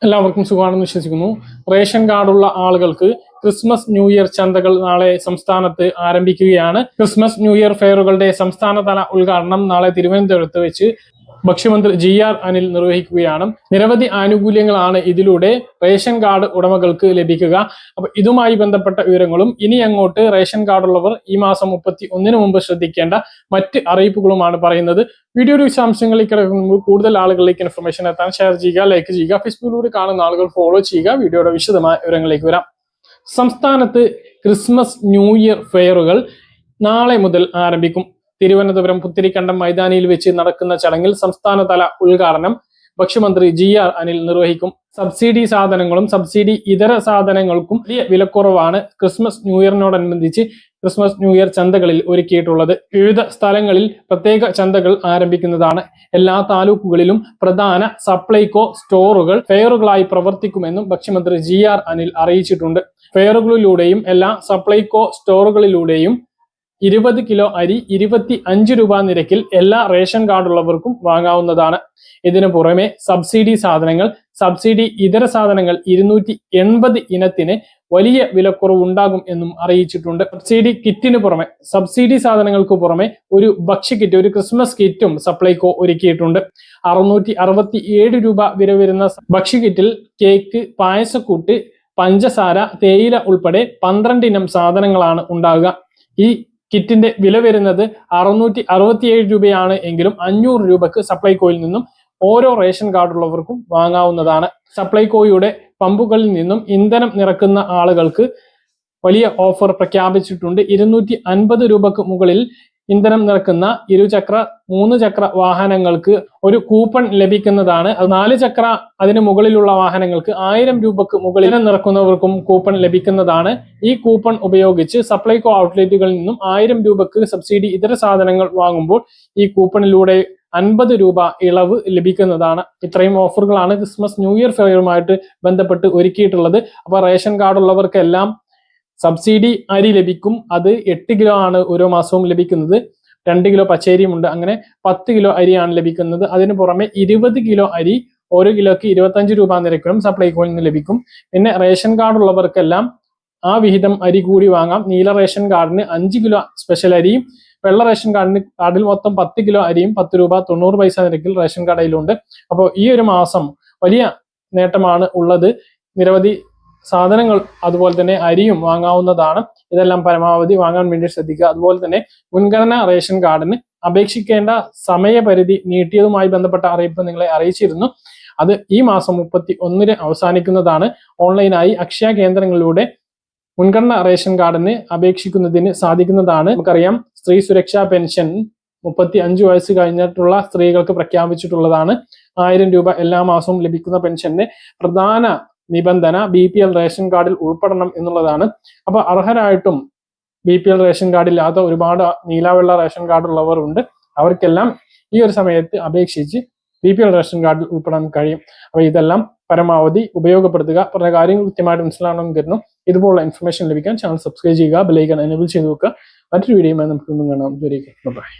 എല്ലാവർക്കും സുഖമാണെന്ന് വിശ്വസിക്കുന്നു. റേഷൻ കാർഡുള്ള ആളുകൾക്ക് ക്രിസ്മസ് ന്യൂ ഇയർ ചന്തകൾ നാളെ സംസ്ഥാനത്ത് ആരംഭിക്കുകയാണ്. ക്രിസ്മസ് ന്യൂ ഇയർ ഫെയറുകളുടെ സംസ്ഥാനതല ഉദ്ഘാടനം നാളെ തിരുവനന്തപുരത്ത് വെച്ച് ഭക്ഷ്യമന്ത്രി GR അനിൽ നിർവഹിക്കുകയാണ്. നിരവധി ആനുകൂല്യങ്ങളാണ് ഇതിലൂടെ റേഷൻ കാർഡ് ഉടമകൾക്ക് ലഭിക്കുക. അപ്പൊ ഇതുമായി ബന്ധപ്പെട്ട വിവരങ്ങളും ഇനി അങ്ങോട്ട് റേഷൻ കാർഡുള്ളവർ ഈ മാസം 31 മുമ്പ് ശ്രദ്ധിക്കേണ്ട മറ്റ് അറിയിപ്പുകളുമാണ് പറയുന്നത്. വീഡിയോയുടെ വിശദാംശങ്ങളിലേക്ക് കിടക്കുമ്പോൾ കൂടുതൽ ആളുകളിലേക്ക് ഇൻഫർമേഷൻ എത്താൻ ഷെയർ ചെയ്യുക, ലൈക്ക് ചെയ്യുക, ഫേസ്ബുക്കിലൂടെ കാണുന്ന ആളുകൾ ഫോളോ ചെയ്യുക. വീഡിയോയുടെ വിശദമായ വിവരങ്ങളിലേക്ക് വരാം. സംസ്ഥാനത്ത് ക്രിസ്മസ് ന്യൂ ഇയർ ഫെയറുകൾ നാളെ മുതൽ ആരംഭിക്കും. തിരുവനന്തപുരം പുത്തിരിക്കണ്ടം മൈതാനിയിൽ വെച്ച് നടക്കുന്ന ചടങ്ങിൽ സംസ്ഥാനതല ഉദ്ഘാടനം ഭക്ഷ്യമന്ത്രി GR അനിൽ നിർവഹിക്കും. സബ്സിഡി സാധനങ്ങളും സബ്സിഡി ഇതര സാധനങ്ങൾക്കും വലിയ വിലക്കുറവാണ് ക്രിസ്മസ് ന്യൂ ഇയറിനോടനുബന്ധിച്ച് ക്രിസ്മസ് ന്യൂ ഇയർ ചന്തകളിൽ ഒരുക്കിയിട്ടുള്ളത്. വിവിധ സ്ഥലങ്ങളിൽ പ്രത്യേക ചന്തകൾ ആരംഭിക്കുന്നതാണ്. എല്ലാ താലൂക്കുകളിലും പ്രധാന സപ്ലൈകോ സ്റ്റോറുകൾ ഫെയറുകളായി പ്രവർത്തിക്കുമെന്നും ഭക്ഷ്യമന്ത്രി GR അനിൽ അറിയിച്ചിട്ടുണ്ട്. ഫെയറുകളിലൂടെയും എല്ലാ സപ്ലൈകോ സ്റ്റോറുകളിലൂടെയും 20 കിലോ അരി 25 രൂപ നിരക്കിൽ എല്ലാ റേഷൻ കാർഡുള്ളവർക്കും വാങ്ങാവുന്നതാണ്. ഇതിനു പുറമെ സബ്സിഡി സാധനങ്ങൾ, സബ്സിഡി ഇതര സാധനങ്ങൾ 280 ഇനത്തിന് വലിയ വിലക്കുറവുണ്ടാകും എന്നും അറിയിച്ചിട്ടുണ്ട്. സബ്സിഡി കിറ്റിന് പുറമെ സബ്സിഡി സാധനങ്ങൾക്ക് പുറമെ ഒരു ഭക്ഷ്യ കിറ്റ്, ഒരു ക്രിസ്മസ് കിറ്റും സപ്ലൈകോ ഒരുക്കിയിട്ടുണ്ട്. 667 രൂപ വില വരുന്ന ഭക്ഷ്യ കിറ്റിൽ കേക്ക്, പായസക്കൂട്ട്, പഞ്ചസാര, തേയില ഉൾപ്പെടെ 12 ഇനം സാധനങ്ങളാണ് ഉണ്ടാകുക. ഈ കിറ്റിന്റെ വില വരുന്നത് 667 രൂപയാണ് എങ്കിലും 500 രൂപക്ക് സപ്ലൈകോയിൽ നിന്നും ഓരോ റേഷൻ കാർഡുള്ളവർക്കും വാങ്ങാവുന്നതാണ്. സപ്ലൈകോയുടെ പമ്പുകളിൽ നിന്നും ഇന്ധനം നിറക്കുന്ന ആളുകൾക്ക് വലിയ ഓഫർ പ്രഖ്യാപിച്ചിട്ടുണ്ട്. 250 രൂപക്ക് മുകളിൽ ഇന്ധനം നിറക്കുന്ന 2 ചക്ര 3 ചക്ര വാഹനങ്ങൾക്ക് ഒരു കൂപ്പൺ ലഭിക്കുന്നതാണ്. 4 ചക്ര അതിന് മുകളിലുള്ള വാഹനങ്ങൾക്ക് 1000 രൂപക്ക് മുകളിൽ നിറക്കുന്നവർക്കും കൂപ്പൺ ലഭിക്കുന്നതാണ്. ഈ കൂപ്പൺ ഉപയോഗിച്ച് സപ്ലൈകോ ഔട്ട്ലെറ്റുകളിൽ നിന്നും 1000 രൂപക്ക് സബ്സിഡി ഇതര സാധനങ്ങൾ വാങ്ങുമ്പോൾ ഈ കൂപ്പണിലൂടെ 50 രൂപ ഇളവ് ലഭിക്കുന്നതാണ്. ഇത്രയും ഓഫറുകളാണ് ക്രിസ്മസ് ന്യൂ ഇയർ ഫെയറുമായിട്ട് ബന്ധപ്പെട്ട് ഒരുക്കിയിട്ടുള്ളത്. അപ്പൊ റേഷൻ കാർഡുള്ളവർക്കെല്ലാം സബ്സിഡി അരി ലഭിക്കും. അത് 8 കിലോ ആണ് ഓരോ മാസവും ലഭിക്കുന്നത്. 2 കിലോ പച്ചരിയുമുണ്ട്. അങ്ങനെ 10 കിലോ അരിയാണ് ലഭിക്കുന്നത്. അതിന് പുറമെ 20 കിലോ അരി ഓരോ കിലോയ്ക്ക് 25 രൂപ നിരക്കിലും സപ്ലൈകോയിൽ നിന്ന് ലഭിക്കും. പിന്നെ റേഷൻ കാർഡുള്ളവർക്കെല്ലാം ആ വിഹിതം അരി കൂടി വാങ്ങാം. നീല റേഷൻ കാർഡിന് 5 കിലോ സ്പെഷ്യൽ അരിയും, വെള്ള റേഷൻ കാർഡിൽ മൊത്തം 10 കിലോ അരിയും 10 രൂപ 90 പൈസ നിരക്കിൽ റേഷൻ കടയിലുണ്ട്. അപ്പോൾ ഈ ഒരു മാസം വലിയ നേട്ടമാണ് ഉള്ളത്. നിരവധി സാധനങ്ങൾ അതുപോലെ തന്നെ അരിയും വാങ്ങാവുന്നതാണ്. ഇതെല്ലാം പരമാവധി വാങ്ങാൻ വേണ്ടി ശ്രദ്ധിക്കുക. അതുപോലെ തന്നെ മുൻഗണന റേഷൻ കാർഡിന് അപേക്ഷിക്കേണ്ട സമയപരിധി നീട്ടിയതുമായി ബന്ധപ്പെട്ട അറിയിപ്പ് നിങ്ങളെ അറിയിച്ചിരുന്നു. അത് ഈ മാസം 31 അവസാനിക്കുന്നതാണ്. ഓൺലൈനായി അക്ഷയ കേന്ദ്രങ്ങളിലൂടെ മുൻഗണന റേഷൻ കാർഡിന് അപേക്ഷിക്കുന്നതിന് സാധിക്കുന്നതാണ്. നമുക്കറിയാം, സ്ത്രീ സുരക്ഷാ പെൻഷൻ 35 വയസ്സ് കഴിഞ്ഞിട്ടുള്ള സ്ത്രീകൾക്ക് പ്രഖ്യാപിച്ചിട്ടുള്ളതാണ്. 1000 രൂപ എല്ലാ മാസവും ലഭിക്കുന്ന പെൻഷന് പ്രധാന നിബന്ധന BPL റേഷൻ കാർഡിൽ ഉൾപ്പെടണം എന്നുള്ളതാണ്. അപ്പൊ അർഹരായിട്ടും BPL റേഷൻ കാർഡില്ലാത്ത ഒരുപാട് നീലവെള്ള റേഷൻ കാർഡുള്ളവർ ഉണ്ട്. അവർക്കെല്ലാം ഈ ഒരു സമയത്ത് അപേക്ഷിച്ച് BPL റേഷൻ കാർഡിൽ ഉൾപ്പെടാൻ കഴിയും. അപ്പൊ ഇതെല്ലാം പരമാവധി ഉപയോഗപ്പെടുത്തുക. പറഞ്ഞ കാര്യങ്ങൾ കൃത്യമായിട്ട് മനസ്സിലാണെന്ന് കരുതുന്നു. ഇതുപോലുള്ള ഇൻഫർമേഷൻ ലഭിക്കാൻ ചാനൽ സബ്സ്ക്രൈബ് ചെയ്യുക, ബെൽ ഐക്കൺ എനേബിൾ ചെയ്ത് വെക്കുക. മറ്റൊരു വീഡിയോയുമായി നമുക്ക് കാണാം. ബൈ.